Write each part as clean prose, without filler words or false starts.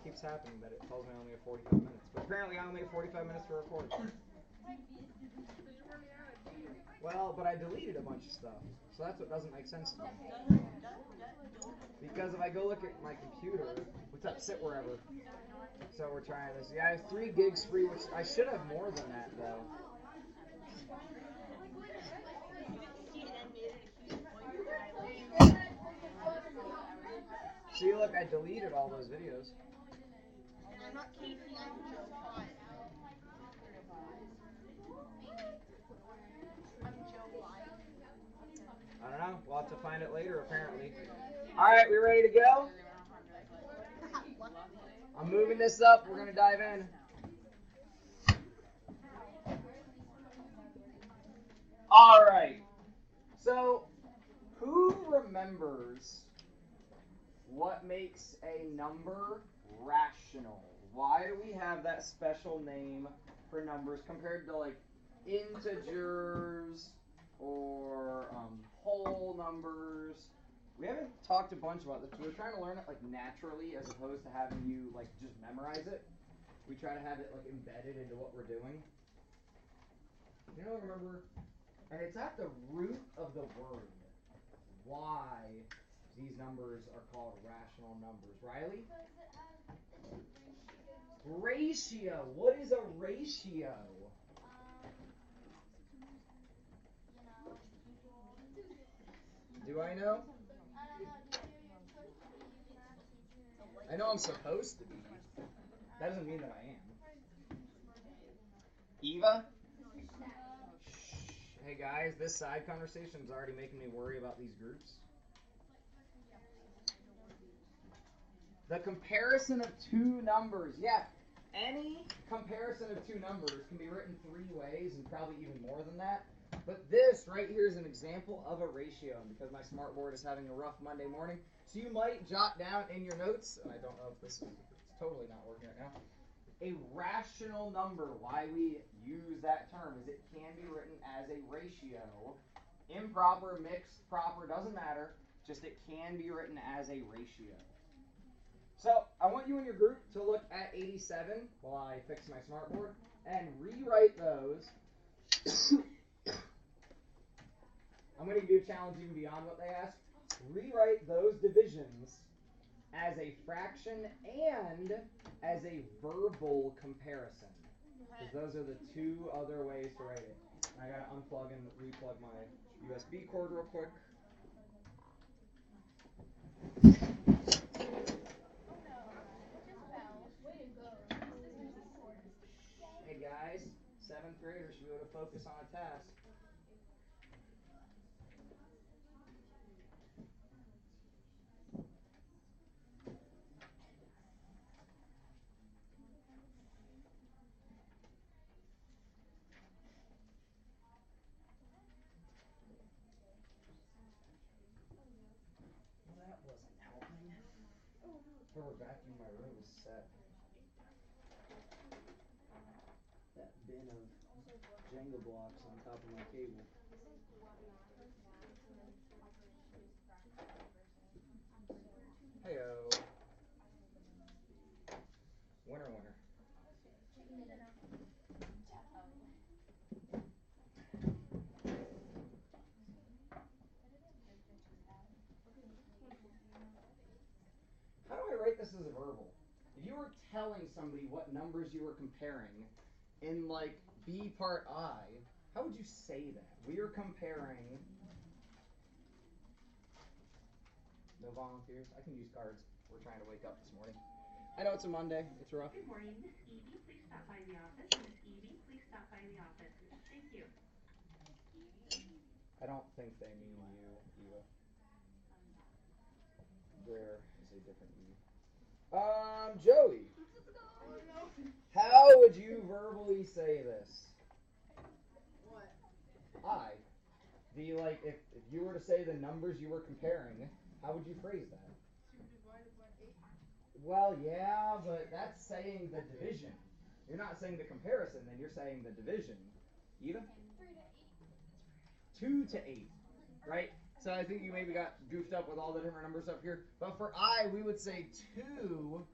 that keeps happening, that it tells me I only have 45 minutes. But apparently I only have 45 minutes to record. Well, but I deleted a bunch of stuff, so that's what doesn't make sense to me. Because if I go look at my computer, what's up, sit wherever. So we're trying this. Yeah, I have 3 gigs free, which I should have more than that, though. See, look, I deleted all those videos. I'm not Casey, I'm Joe. I'm Joe White. I don't know. We'll have to find it later, apparently. All right, we ready to go? I'm moving this up. We're going to dive in. All right. So, who remembers what makes a number rational? Why do we have that special name for numbers compared to like integers or whole numbers? We haven't talked a bunch about this. We're trying to learn it like naturally as opposed to having you like just memorize it. We try to have it like embedded into what we're doing. You know, remember, and it's at the root of the word why these numbers are called rational numbers. Riley? Ratio. What is a ratio? Do I know? I know I'm supposed to be. That doesn't mean that I am. Eva? Hey guys, this side conversation is already making me worry about these groups. The comparison of 2 numbers. Yeah, any comparison of 2 numbers can be written 3 ways and probably even more than that. But this right here is an example of a ratio. And because my smartboard is having a rough Monday morning, so you might jot down in your notes, and I don't know if this is it's totally not working right now, a rational number. Why we use that term is it can be written as a ratio. Improper, mixed, proper, doesn't matter. Just it can be written as a ratio. So I want you in your group to look at 87 while I fix my smartboard and rewrite those. I'm going to do a challenge even beyond what they asked. Rewrite those divisions as a fraction and as a verbal comparison. Because those are the 2 other ways to write it. I got to unplug and replug my USB cord real quick. Hey guys, 7th graders should be able to focus on a task. Well, that wasn't helping. Whoever vacuumed my room is set. That bin of Jenga blocks on top of my cable. Heyo. Winner, winner. How do I write this as a verbal? If you were telling somebody what numbers you were comparing in like B part I, how would you say that? We are comparing. No volunteers? I can use cards. We're trying to wake up this morning. I know it's a Monday. It's rough. Good morning, Miss Evie. Please stop by the office. Miss Evie, please stop by the office. Thank you. I don't think they mean you, Eva. There is a different Evie. Joey. How would you verbally say this? What? If you were to say the numbers you were comparing, how would you phrase that? 2 divided by 8. Well, yeah, but that's saying the division. You're not saying the comparison, then you're saying the division. Eva? 2 to 8, right? So I think you maybe got goofed up with all the different numbers up here. But for I, we would say 2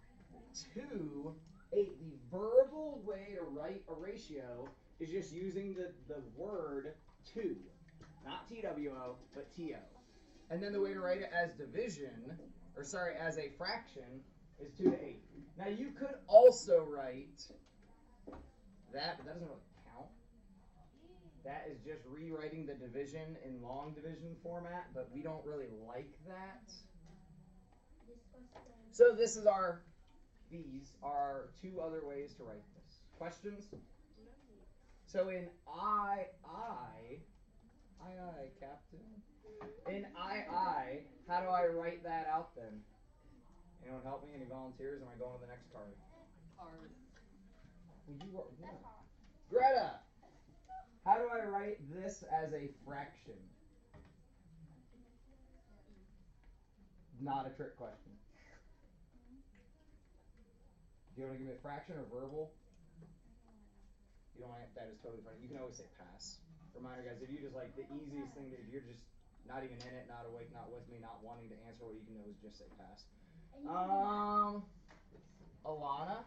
2, 8. The verbal way to write a ratio is just using the word 2. Not TWO, but TO. And then the way to write it as division, or sorry, as a fraction, is 2 to 8. Now you could also write that, but that doesn't really count. That is just rewriting the division in long division format, but we don't really like that. So these are our 2 other ways to write this. Questions? So in Captain. In how do I write that out then? Anyone help me? Any volunteers? Am I going to the next card? Card. Well, you are. Yeah. Greta, how do I write this as a fraction? Not a trick question. Do you want to give me a fraction or verbal? You don't want that is totally fine. You can always say pass. Reminder, guys, if you just like the easiest thing, if you're just not even in it, not awake, not with me, not wanting to answer, what you can do is just say pass. Alana?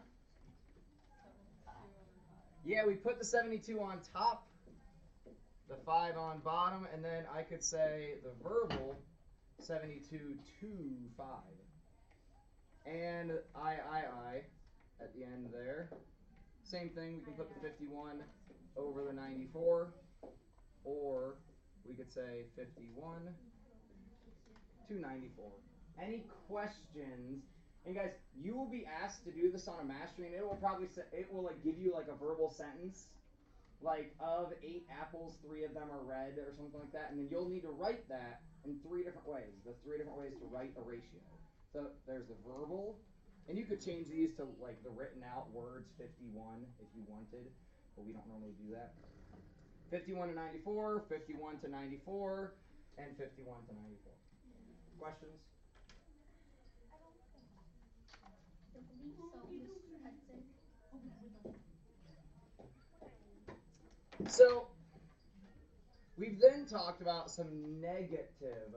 Yeah, we put the 72 on top, the 5 on bottom, and then I could say the verbal 72 to 5. And I at the end there. Same thing, we can put the 51 over the 94, or we could say 51 to 94. Any questions? And guys, you will be asked to do this on a mastery, and it will probably like give you like a verbal sentence, like of 8 apples, 3 of them are red, or something like that, and then you'll need to write that in 3 different ways. The 3 different ways to write a ratio. So there's the verbal, and you could change these to like the written out words 51 if you wanted, but we don't normally do that. 51 to 94, 51 to 94, and 51 to 94. Questions? So, we've then talked about some negative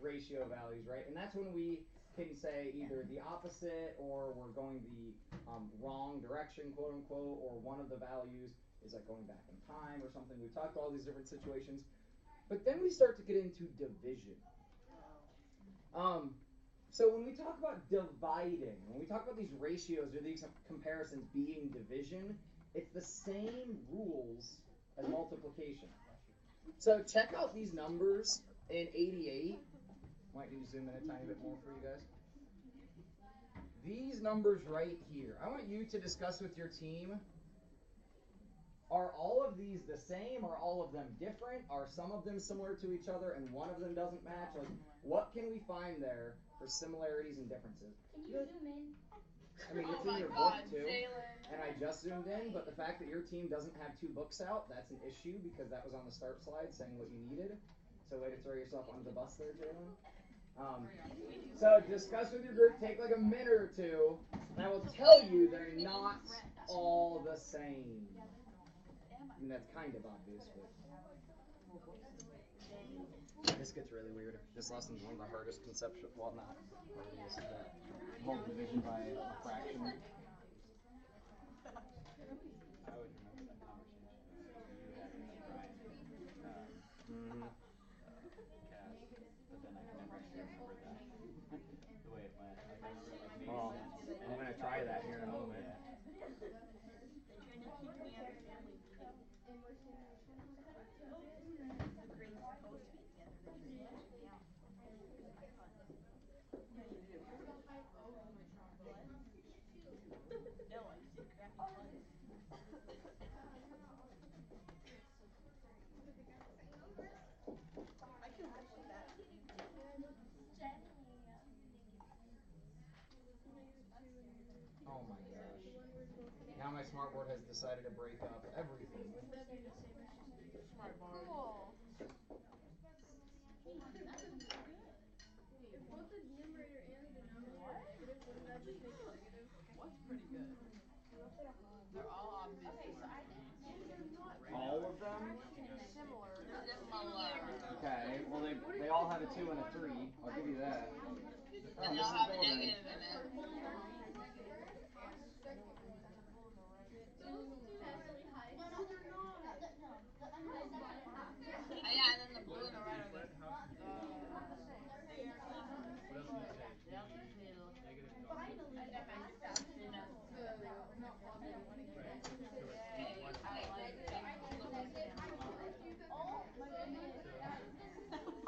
ratio values, right? And that's when we can say either the opposite or we're going the wrong direction, quote unquote, or one of the values is like going back in time or something. We've talked about all these different situations. But then we start to get into division. So when we talk about dividing, when we talk about these ratios or these comparisons being division, it's the same rules as multiplication. So check out these numbers in 88. Might need to zoom in a tiny bit more for you guys. These numbers right here. I want you to discuss with your team, are all of these the same? Are all of them different? Are some of them similar to each other and one of them doesn't match? Like, what can we find there for similarities and differences? Can you zoom in? I mean, it's in your book too, and I just zoomed in, but the fact that your team doesn't have 2 books out, that's an issue because that was on the start slide saying what you needed. So way to throw yourself under the bus there, Jalen. So discuss with your group, take like a minute or 2, and I will tell you they're not all the same. I mean, that's kind of obvious, but this gets really weird. This lesson's one of the hardest conceptual, well, not hardest, but whole division by a fraction. I always remember that conversation you had with Brian, Cass, but then I can never actually remember the way it went. Like, I remember it like making Well, sense. I'm going to try that here in a moment. Oh my gosh. Now my smartboard has decided to break up everything. Cool. What's pretty good? They're all obviously All of them? similar. Okay, well they all have a 2 and a 3. I'll give you that. Oh, And they all have a negative in it.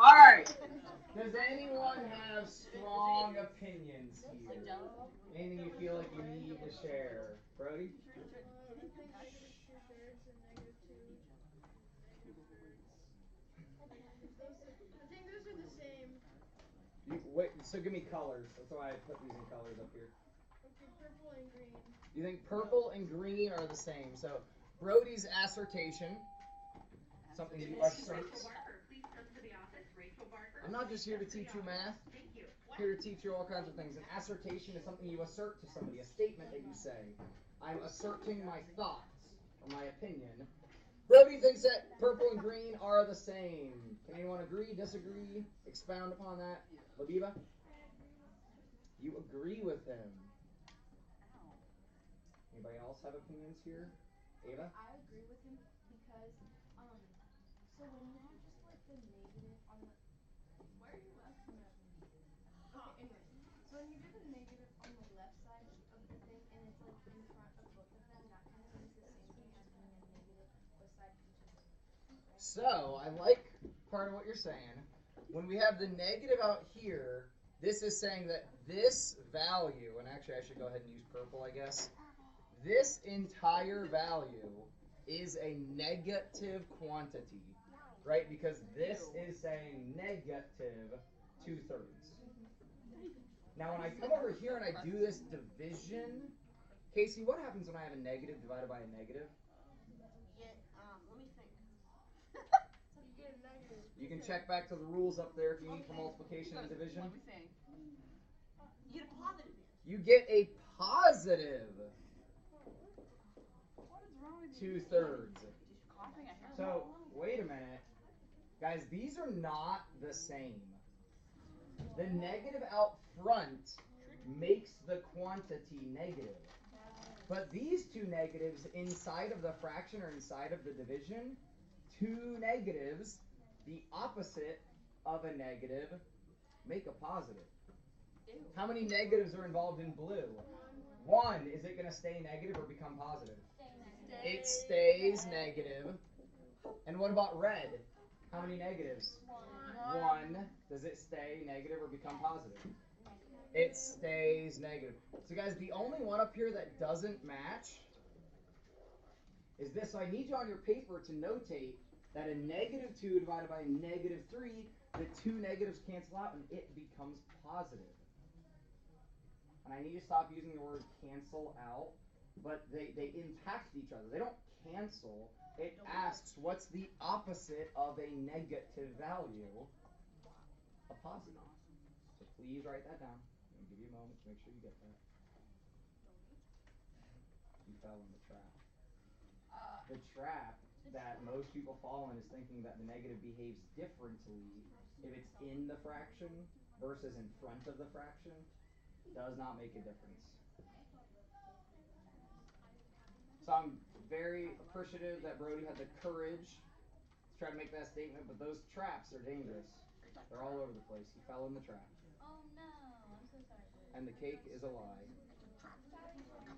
Alright. Does anyone have strong opinions here? Anything you feel like you need to share? Brody? I think those are the same. Wait, so give me colors. That's why I put these in colors up here. Okay, purple and green. You think purple and green are the same? So Brody's assertion, something you assert. Rachel Barker, please come to the office. Rachel Barker. I'm not just here to teach you math. Thank you. Here to teach you all kinds of things. An assertion is something you assert to somebody, a statement that you say. I'm asserting my thoughts or my opinion. Brody thinks that purple and green are the same. Can anyone agree, disagree, expound upon that? Labiba? You agree with him. Anybody else have opinions here? Ava? I agree with him because, so when you have just like the negative on the, why are you laughing at me? Okay, anyway, so when you do the negative on the left side of the thing and it's like in front of both of them, that kind of means the same thing as doing a negative beside each of them. Right? So, I like part of what you're saying. When we have the negative out here, this is saying that this value, and actually I should go ahead and use purple, I guess. This entire value is a negative quantity, right? Because this is saying negative 2/3. Now, when I come over here and I do this division, Casey, what happens when I have a negative divided by a negative? Let me think. You get a negative. You can check back to the rules up there if you need for multiplication and division. Let me think. You get a positive. You get a positive What is wrong with 2/3. coughing? I hear So, wait a minute. Guys, these are not the same. The negative out front makes the quantity negative. But these two negatives inside of the fraction or inside of the division, two negatives, the opposite of a negative, make a positive. How many negatives are involved in blue? One. Is it going to stay negative or become positive? It stays negative. And what about red? How many negatives? One. Does it stay negative or become positive? It stays negative. So guys, the only one up here that doesn't match is this. So I need you on your paper to notate that a -2 divided by a -3, the two negatives cancel out and it becomes positive. And I need to stop using the word cancel out, but they impact each other. They don't cancel. It asks what's the opposite of a negative value? A positive. So please write that down. I'm going to give you a moment to make sure you get that. You fell in the trap. The trap that most people fall in is thinking that the negative behaves differently if it's in the fraction versus in front of the fraction. Does not make a difference. So I'm very appreciative that Brody had the courage to try to make that statement, but those traps are dangerous. They're all over the place. He fell in the trap. Oh no, I'm so sorry. And the cake is a lie.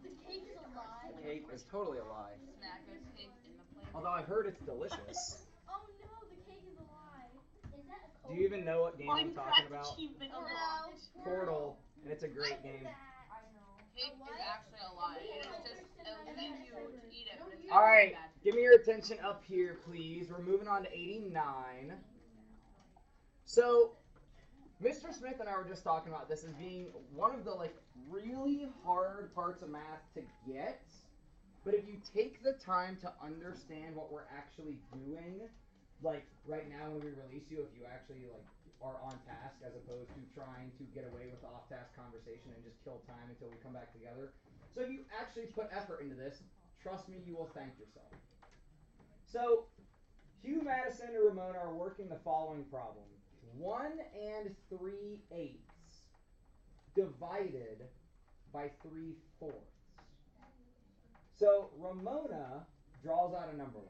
The cake is a lie. The cake is totally a lie. Snack this cake in the plate. Although I've heard it's delicious. Oh no, the cake is a lie. Is that a Do you even know what game I'm talking about? No. Portal, and it's a great game. I know. Cake is actually a lie. It is just it'll leave you to eat it. But it's All right, bad. give me your attention up here, please. We're moving on to 89. So, Mr. Smith and I were just talking about this as being one of the really hard parts of math to get. But if you take the time to understand what we're actually doing, like right now when we release you, if you actually are on task as opposed to trying to get away with the off-task conversation and just kill time until we come back together. So if you actually put effort into this, trust me, you will thank yourself. So Hugh, Madison, and Ramona are working the following problem. 1 3/8 divided by 3/4. So Ramona draws out a number line.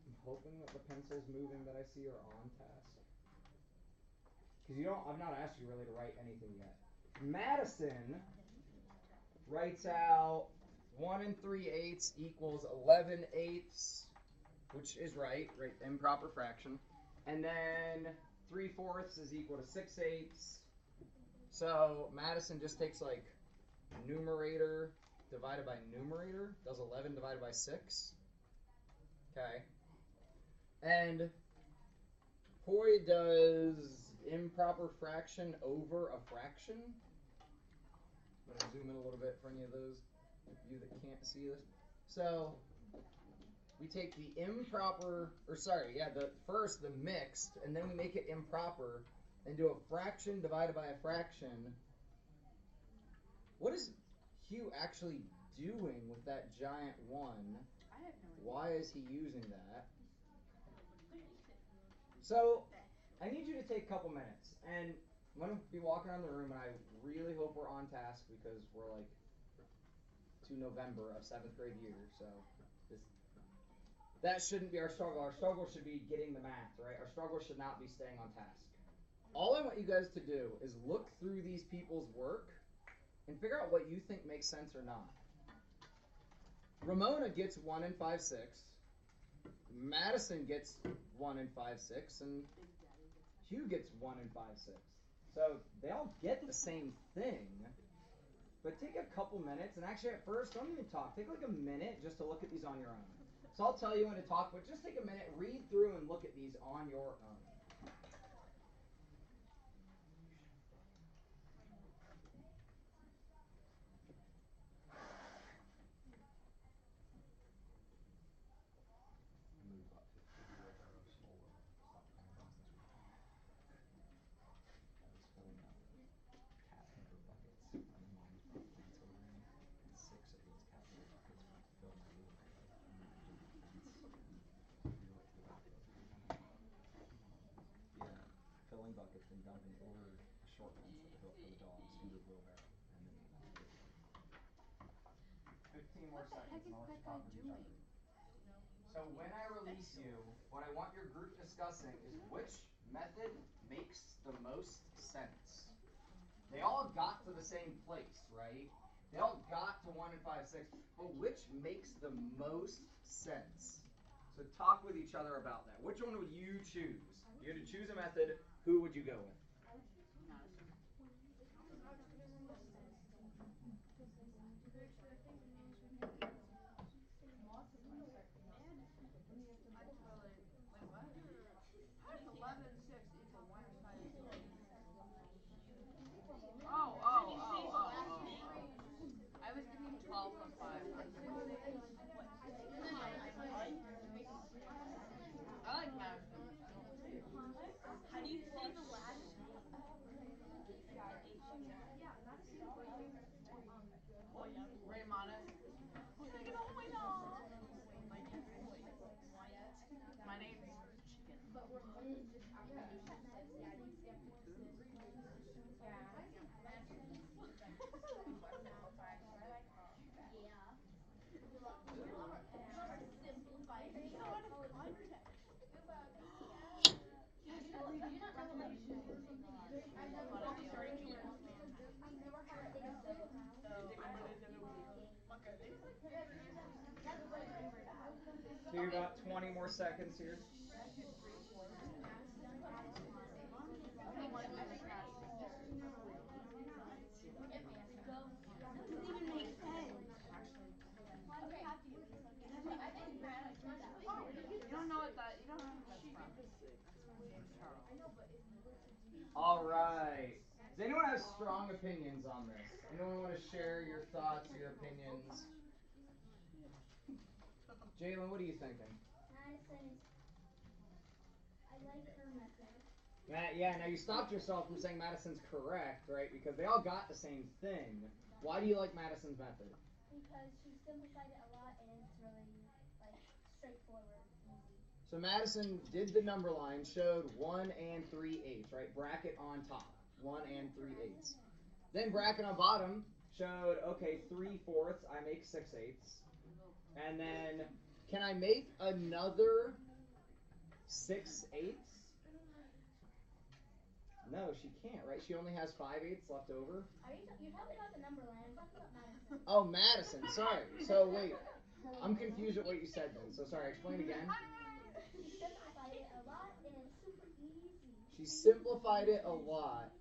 I'm hoping that the pencils moving that I see are on task. Because I've not asked you really to write anything yet. Madison writes out 1 3/8 equals 11/8 which is right, improper fraction. And then 3/4 is equal to 6/8. So Madison just takes like numerator divided by numerator, does 11 divided by 6. Okay. And Poi does improper fraction over a fraction. I'm going to zoom in a little bit for any of those of you that can't see this. So we take the the mixed, and then we make it improper and do a fraction divided by a fraction. What is Hugh actually doing with that giant 1? I have no idea. Why is he using that? So, I need you to take a couple minutes, and I'm going to be walking around the room, and I really hope we're on task because we're like to November of 7th grade year, so that shouldn't be our struggle. Our struggle should be getting the math, right? Our struggle should not be staying on task. All I want you guys to do is look through these people's work and figure out what you think makes sense or not. Ramona gets 1 and 5/6. Madison gets 1 and 5/6, and Hugh gets 1 and 5/6. So they all get the same thing. But take a couple minutes, and actually at first, don't even talk. Take like a minute just to look at these on your own. So I'll tell you when to talk, but just take a minute, read through, and look at these on your own. Filling buckets and dumping over a short fence that built for the dogs into a wheelbarrow. And then 15 more seconds, and I'll let you talk with each other. So when I release you, what I want your group discussing is which method makes the most sense. They all got to the same place, right? They all got to 1 and 5/6, but which makes the most sense? So talk with each other about that. Which one would you choose? You had to choose a method. Who would you go with? How does 11/6 equal 1 and 5/6? I was thinking 12 and 5. I like math. How do you say the last name? Raymond. Who's taking all my dogs? My name's Chicken. So you're about 20 more seconds here. All right. Does anyone have strong opinions on this? Anyone want to share your thoughts, your opinions? Jalen, what are you thinking? Madison is. I like her method. Yeah, now you stopped yourself from saying Madison's correct, right? Because they all got the same thing. Why do you like Madison's method? Because she simplified it a lot and it's really, straightforward, easy. So Madison did the number line, showed 1 and 3/8, right? Bracket on top, 1 and 3/8. Then bracket on bottom showed, okay, 3/4, I make 6/8. And then, can I make another 6/8? No, she can't, right? She only has 5/8 left over. You're talking about the number line. I'm talking about Madison. Oh, Madison. Sorry. So wait, I'm confused at what you said then. So sorry. Explain again. She simplified it a lot, and it's super easy. She simplified it a lot.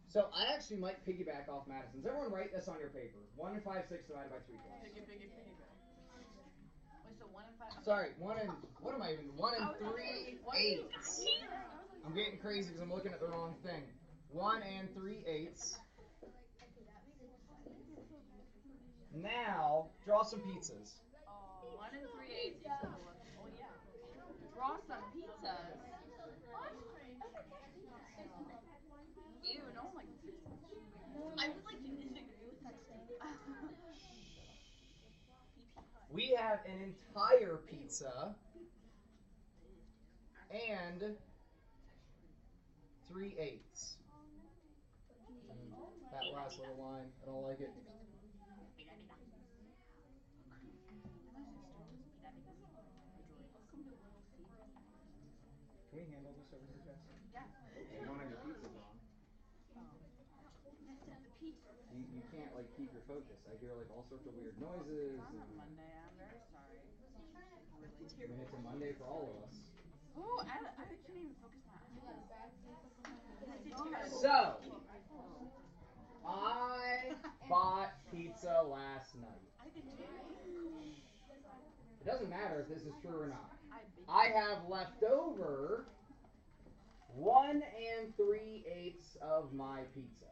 So I actually might piggyback off Madison's. Everyone write this on your paper. 1 and 5 6 divided by 3 fourths. Piggy. Wait, so 1 and 5. Sorry, 1 and what am I even? 1 and 3 eighths. I'm getting crazy because I'm looking at the wrong thing. 1 and 3 eighths. Now draw some pizzas. 1 and 3/8 equal. Oh yeah. Draw some pizzas. Ew, no one likes pizza. I would like to disagree with that statement. We have an entire pizza and 3 eighths. That last little line, I don't like it. Can we handle this over here, Jess? Yeah. You don't have your pizzas on. You can't like keep your focus. I hear like all sorts of weird noises. On a Monday, I'm very sorry. I mean, it's a Monday for all of us. Oh, I can't even focus my eyes. So, I bought pizza last night. I did too. It doesn't matter if this is true or not. I have left over 1 and 3 eighths of my pizza.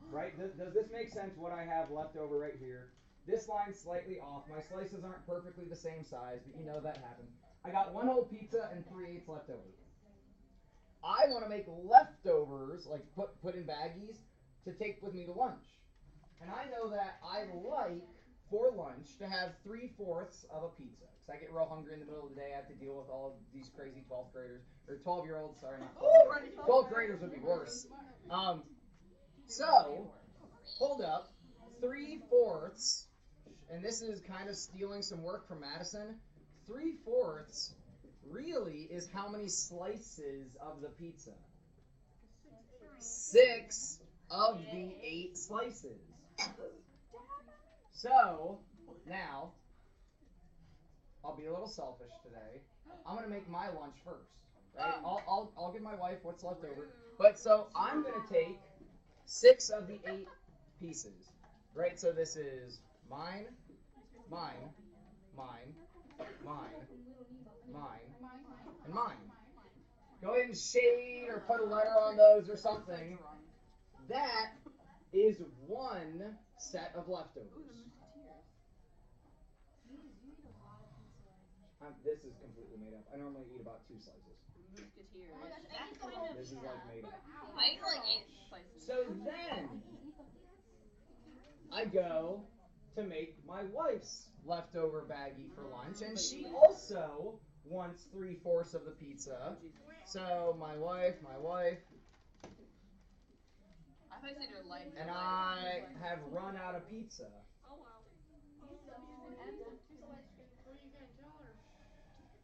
Right? Does this make sense what I have left over right here? This line's slightly off. My slices aren't perfectly the same size, but you know that happened. I got 1 whole pizza and 3 eighths left over. I want to make leftovers, like put in baggies, to take with me to lunch. And I know that I like, for lunch, to have 3/4 of a pizza. Because I get real hungry in the middle of the day. I have to deal with all of these crazy 12th graders. Or 12-year-olds, sorry, not 12 graders would be worse. So, hold up. 3/4, and this is kind of stealing some work from Madison. 3/4 really is how many slices of the pizza? 6 of the 8 slices. So, now, I'll be a little selfish today. I'm going to make my lunch first. Right? I'll give my wife what's left over. But so, I'm going to take 6 of the 8 pieces. Right? So this is mine, mine, mine, mine, mine, and mine. Go ahead and shade or put a letter on those or something. That is 1 set of leftovers. This is completely made up. I normally eat about 2 slices. This is like made up. I eat like 8 slices. So then, I go to make my wife's leftover baggie for lunch, and she also wants 3/4 of the pizza. So my wife, I thought you said your life. and I have run out of pizza. Oh wow.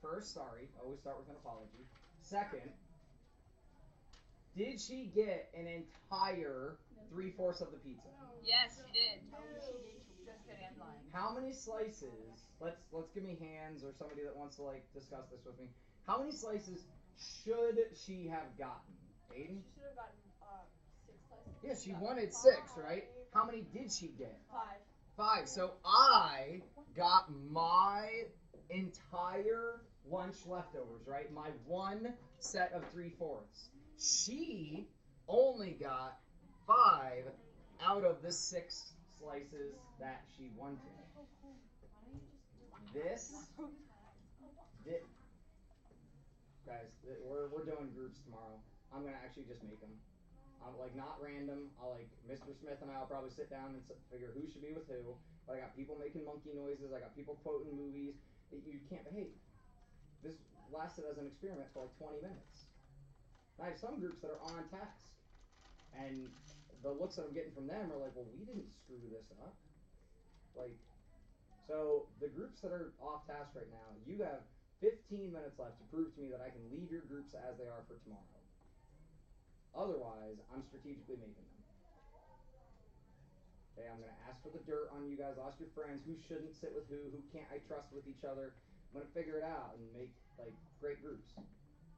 First, sorry, always start with an apology. Second, did she get an entire 3/4 of the pizza? Yes, she did. Just kidding, I'm lying. How many slices? Let's give me hands or somebody that wants to like discuss this with me. How many slices should she have gotten? Aiden? She should have gotten 6 slices. Yeah, she wanted 6, right? How many did she get? 5. 5. So I got my entire lunch leftovers, right? My 1 set of 3/4. She only got 5 out of the 6 slices that she wanted. Guys, we're doing groups tomorrow. I'm gonna actually just make them. I'm like not random. I'll like Mr. Smith and I'll probably sit down and figure who should be with who. But I got people making monkey noises. I got people quoting movies. You can't behave. This lasted as an experiment for like 20 minutes. And I have some groups that are on task, and the looks that I'm getting from them are like, well, we didn't screw this up. Like, so the groups that are off task right now, you have 15 minutes left to prove to me that I can leave your groups as they are for tomorrow. Otherwise, I'm strategically making them. Okay, I'm going to ask for the dirt on you guys. I'll ask your friends who shouldn't sit with who can't I trust with each other. I'm going to figure it out and make like great groups.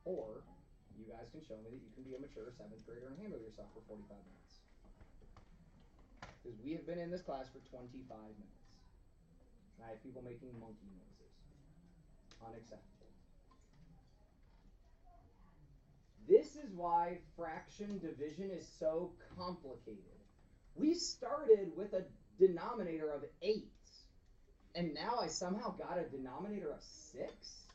Or you guys can show me that you can be a mature 7th grader and handle yourself for 45 minutes. Because we have been in this class for 25 minutes. And I have people making monkey noises. Unacceptable. This is why fraction division is so complicated. We started with a denominator of 8. And now I somehow got a denominator of 6?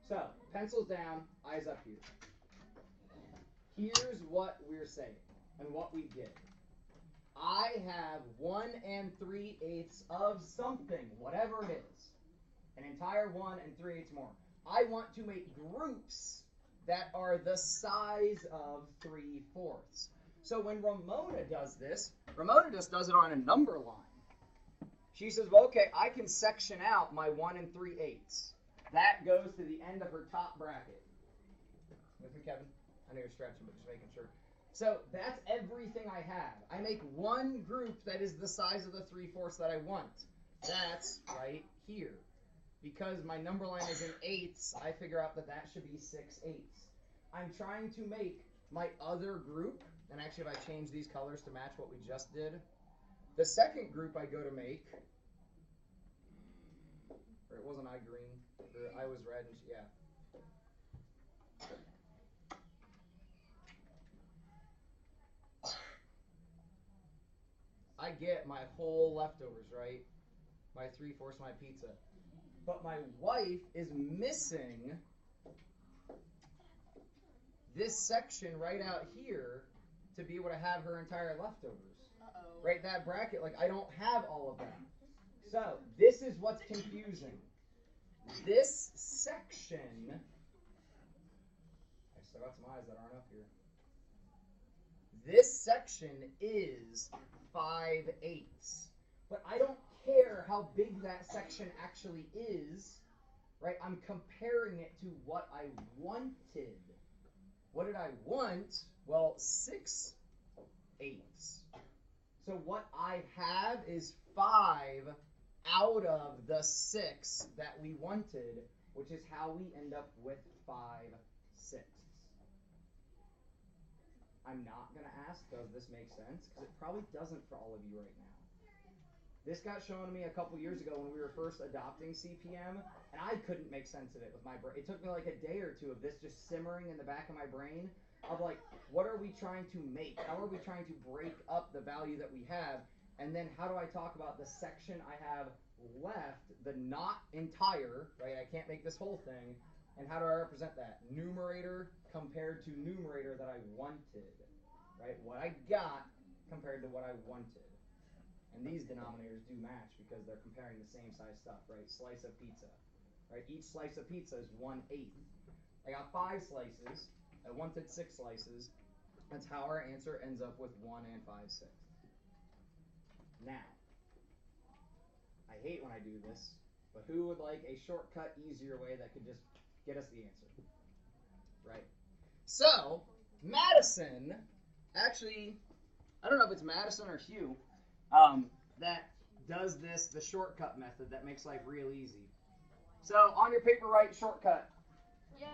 So, pencils down, eyes up here. Here's what we're saying and what we did. I have 1 3/8 of something, whatever it is. An entire 1 3/8 more. I want to make groups that are the size of 3/4. So when Ramona does this, Ramona just does it on a number line. She says, well, okay, I can section out my 1 3/8. That goes to the end of her top bracket. With me, Kevin? I know you're stretching, but just making sure. So that's everything I have. I make one group that is the size of the 3/4 that I want. That's right here. Because my number line is in 8ths, I figure out that that should be 6/8. I'm trying to make my other group, and actually if I change these colors to match what we just did, the second group I go to make, or it wasn't I green, or I was red, and yeah. I get my whole leftovers, right? My 3/4, my pizza. But my wife is missing this section right out here to be able to have her entire leftovers. Uh-oh. Right, that bracket, like I don't have all of that. So, this is what's confusing. This section, I still got some eyes that aren't up here. This section is 5/8. But I don't care how big that section actually is, right? I'm comparing it to what I wanted. What did I want? Well, 6/8. So what I have is 5 out of the 6 that we wanted, which is how we end up with 5/6. I'm not going to ask, does this make sense? Because it probably doesn't for all of you right now. This got shown to me a couple years ago when we were first adopting CPM, and I couldn't make sense of it with my brain. It took me like a day or two of this just simmering in the back of my brain of like, what are we trying to make? How are we trying to break up the value that we have? And then how do I talk about the section I have left, the not entire, right? I can't make this whole thing. And how do I represent that? Numerator compared to numerator that I wanted, right? What I got compared to what I wanted. And these denominators do match because they're comparing the same size stuff, right? Slice of pizza, right? Each slice of pizza is 1/8. I got 5 slices. I wanted 6 slices. That's how our answer ends up with 1 5/6. Now, I hate when I do this, but who would like a shortcut, easier way that could just get us the answer, right? So, Madison, actually, I don't know if it's Madison or Hugh, that does this, the shortcut method that makes life real easy. So, on your paper, write shortcut. Yay!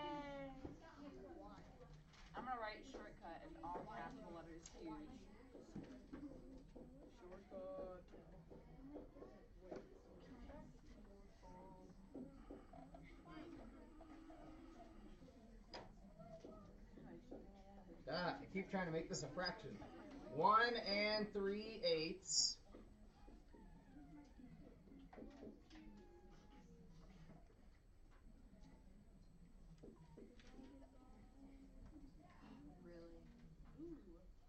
I'm going to write shortcut in all capital letters, huge. Shortcut. I keep trying to make this a fraction. 1 3/8.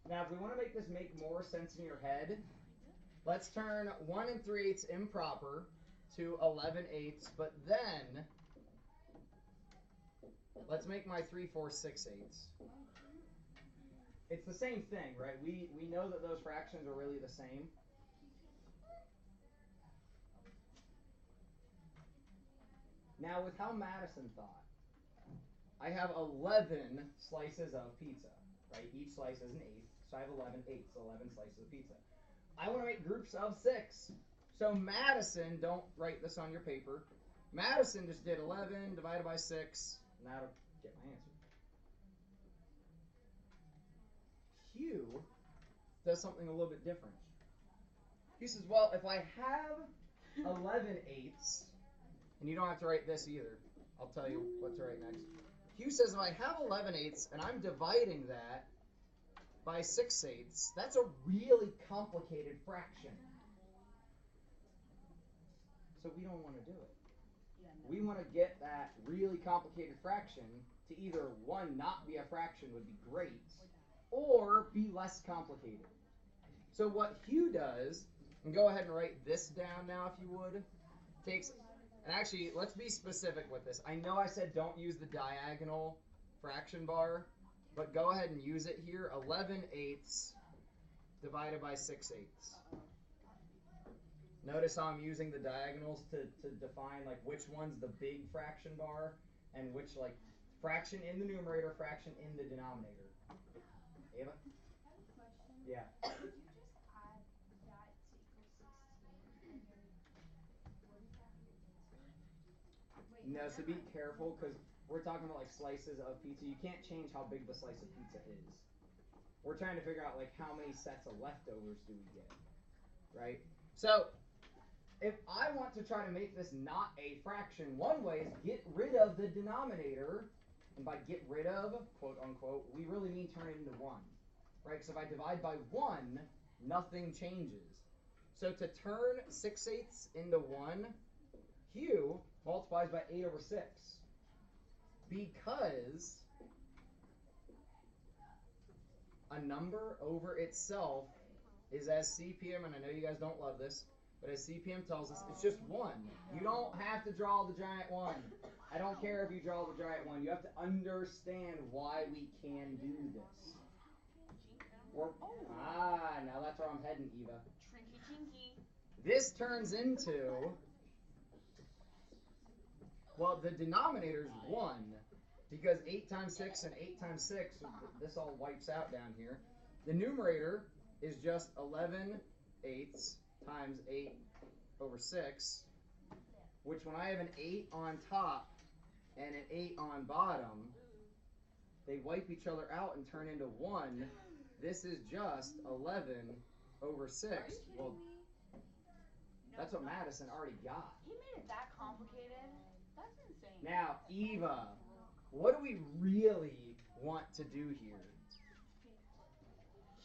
Now, if we want to make this make more sense in your head, let's turn 1 3/8 improper to 11/8, but then let's make my 3/4 6/8. It's the same thing, right? We know that those fractions are really the same. Now, with how Madison thought, I have 11 slices of pizza, right? Each slice is an 1/8, so I have 11/8, 11 slices of pizza. I want to make groups of 6. So Madison, don't write this on your paper. Madison just did 11 divided by 6, and that'll get my answer. Hugh does something a little bit different. He says, well, if I have 11 eighths, and you don't have to write this either. I'll tell you what to write next. Hugh says, if I have 11 eighths, and I'm dividing that by 6 eighths, that's a really complicated fraction. So we don't want to do it. We want to get that really complicated fraction to either, one, not be a fraction would be great, or be less complicated. So what Hugh does, and go ahead and write this down now if you would, takes, and actually, let's be specific with this. I know I said don't use the diagonal fraction bar, but go ahead and use it here. 11 eighths divided by 6 eighths. Notice how I'm using the diagonals to define like which one's the big fraction bar and which like fraction in the numerator, fraction in the denominator. Ava? I have a question. Yeah. Did you just add that to equal 16 and then wouldn't that be your answer? Wait, No, so never be mind. careful because we're talking about like slices of pizza. You can't change how big the slice of pizza is. We're trying to figure out like how many sets of leftovers do we get, right? So if I want to try to make this not a fraction, one way is get rid of the denominator. And by get rid of, quote unquote, we really mean turn it into 1. Right? So if I divide by 1, nothing changes. So to turn 6 eighths into 1, Hugh multiplies by 8 over 6. Because a number over itself is, as CPM, and I know you guys don't love this, but as CPM tells us, it's just 1. You don't have to draw the giant 1. I don't care if you draw the giant 1. You have to understand why we can do this. Now that's where I'm heading, Eva. Trinky jinky. This turns into, well, the denominator's 1, because 8 times 6 and 8 times 6, this all wipes out down here. The numerator is just 11 eighths times 8 over 6, which when I have an 8 on top and an 8 on bottom, they wipe each other out and turn into 1. This is just 11 over 6. Well, that's what Madison already got. He made it that complicated? That's insane. Now, Eva, what do we really want to do here?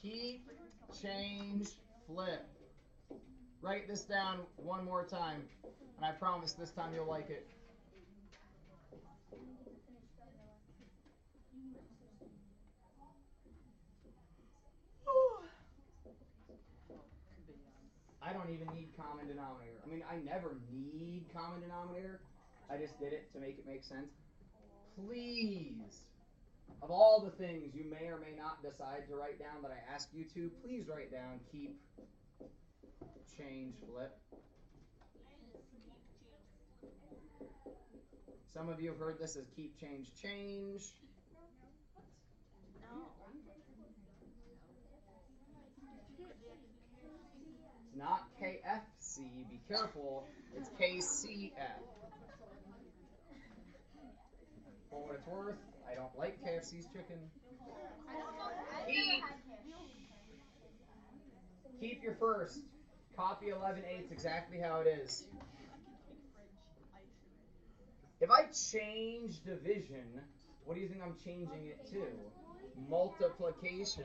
Keep, change, flip. Write this down one more time, and I promise this time you'll like it. I don't even need common denominator. I mean, I never need common denominator. I just did it to make it make sense. Please, of all the things you may or may not decide to write down that I ask you to, please write down keep, change, flip. Some of you have heard this as keep, change, change. No. It's not KFC, be careful, it's KCF. For what it's worth, I don't like KFC's chicken. I don't know. I've Keep. never had Keep your first. Copy 11/8 exactly how it is. If I change division, what do you think I'm changing it to? Multiplication.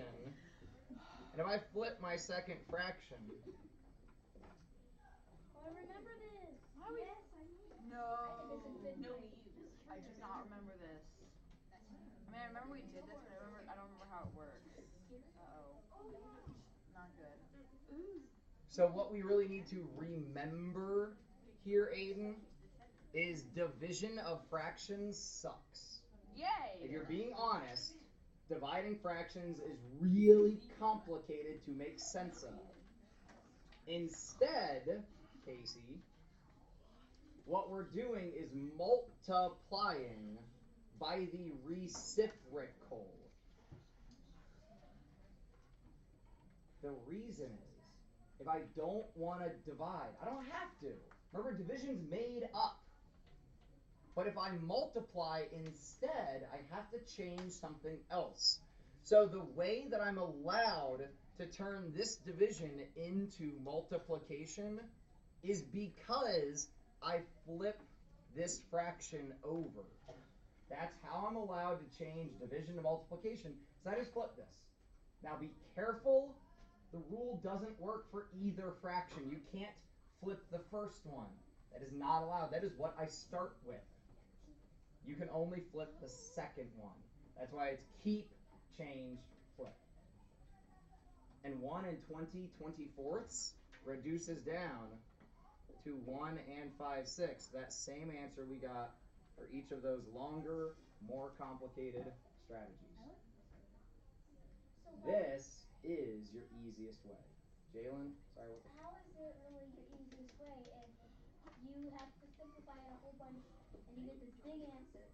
And if I flip my second fraction, I remember this. Why we- Yes, I know. No. This is the No, night. I do not remember this. I mean, I remember we did this, but I don't remember how it works. Uh-oh. Not good. so what we really need to remember here, Aiden, is division of fractions sucks. Yay! If you're being honest, dividing fractions is really complicated to make sense of. Instead, Casey, what we're doing is multiplying by the reciprocal. The reason is, if I don't want to divide, I don't have to. Remember, division's made up. But if I multiply instead, I have to change something else. So the way that I'm allowed to turn this division into multiplication is because I flip this fraction over. That's how I'm allowed to change division to multiplication. So I just flip this. Now be careful. The rule doesn't work for either fraction. You can't flip the first one. That is not allowed. That is what I start with. You can only flip the second one. That's why it's keep, change, flip. And 1 and 20/24 reduces down to 1 and 5/6. That same answer we got for each of those longer, more complicated strategies. This is your easiest way. Jalen, sorry, what? How is it really your easiest way if you have to simplify it a whole bunch and you get this big answer?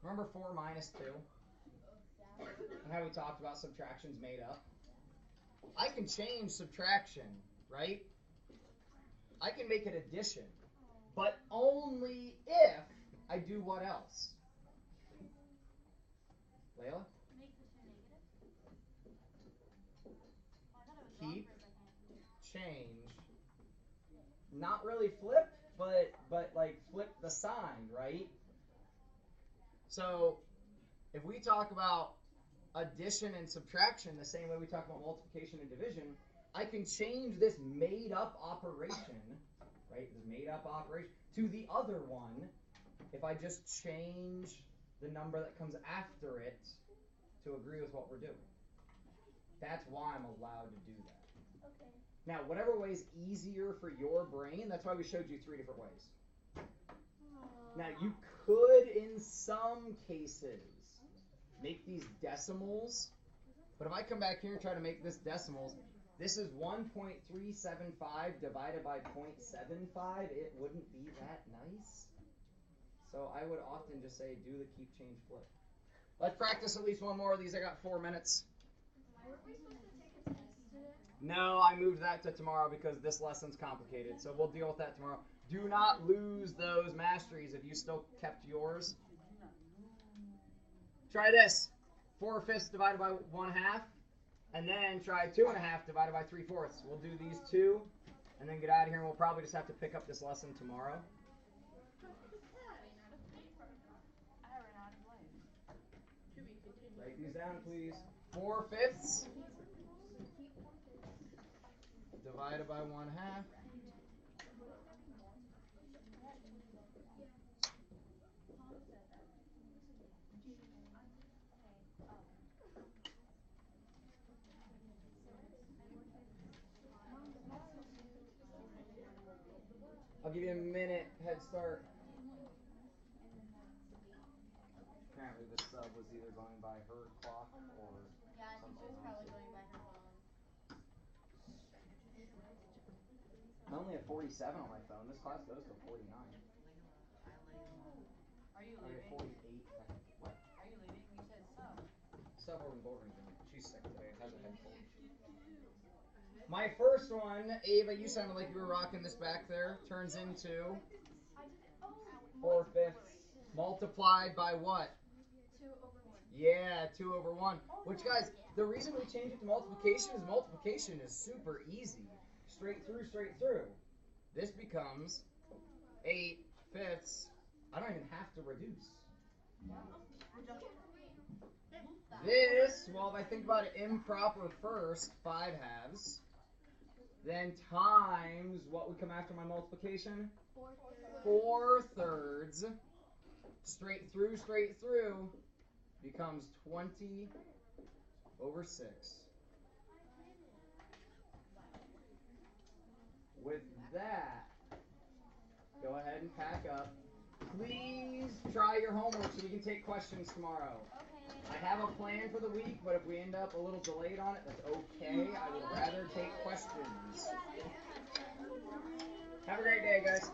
Remember 4 minus 2? And how we talked about subtractions made up? I can change subtraction, right? I can make it addition, but only if I do what else? Layla? Make the two negative? Oh, I thought it was wrong Keep, for a second. change. Not really flip, but like flip the sign, right? So if we talk about addition and subtraction the same way we talk about multiplication and division, I can change this made up operation, right? This made up operation to the other one if I just change the number that comes after it to agree with what we're doing. That's why I'm allowed to do that. Okay. Now, whatever way is easier for your brain, that's why we showed you 3 different ways. Now, you could, in some cases, make these decimals, but if I come back here and try to make this decimals, this is 1.375 divided by 0.75. It wouldn't be that nice. So I would often just say do the keep, change, flip. Let's practice at least one more of these. I got 4 minutes. Were we supposed to take a test today? No, I moved that to tomorrow because this lesson's complicated. So we'll deal with that tomorrow. Do not lose those masteries if you still kept yours. Try this. 4/5 divided by 1/2. And then try 2.5 divided by 3/4. We'll do these 2 and then get out of here, and we'll probably just have to pick up this lesson tomorrow. I ran out of life. Write these down, please. 4/5 divided by 1/2. I'll give you a minute head start. Apparently this sub was either going by her clock or Yeah, I think she was probably going by her phone. I'm only at 47 on my phone. This class goes to 49. Are you I'm at leaving? 48. What? Are you leaving? You said sub. Sub or bouldering. She's sick today. Has a head cold. My first one, Ava, you sounded like you were rocking this back there, turns into 4/5 multiplied by what? 2/1. Yeah, 2/1. Which, guys, the reason we change it to multiplication is super easy. Straight through, straight through. This becomes 8/5. I don't even have to reduce. This, well, if I think about it improper first, 5/2. Then times what would come after my multiplication? 4/3. Straight through becomes 20/6. With that, go ahead and pack up. Please try your homework so we can take questions tomorrow. I have a plan for the week, but if we end up a little delayed on it, that's okay. I would rather take questions. Have a great day, guys.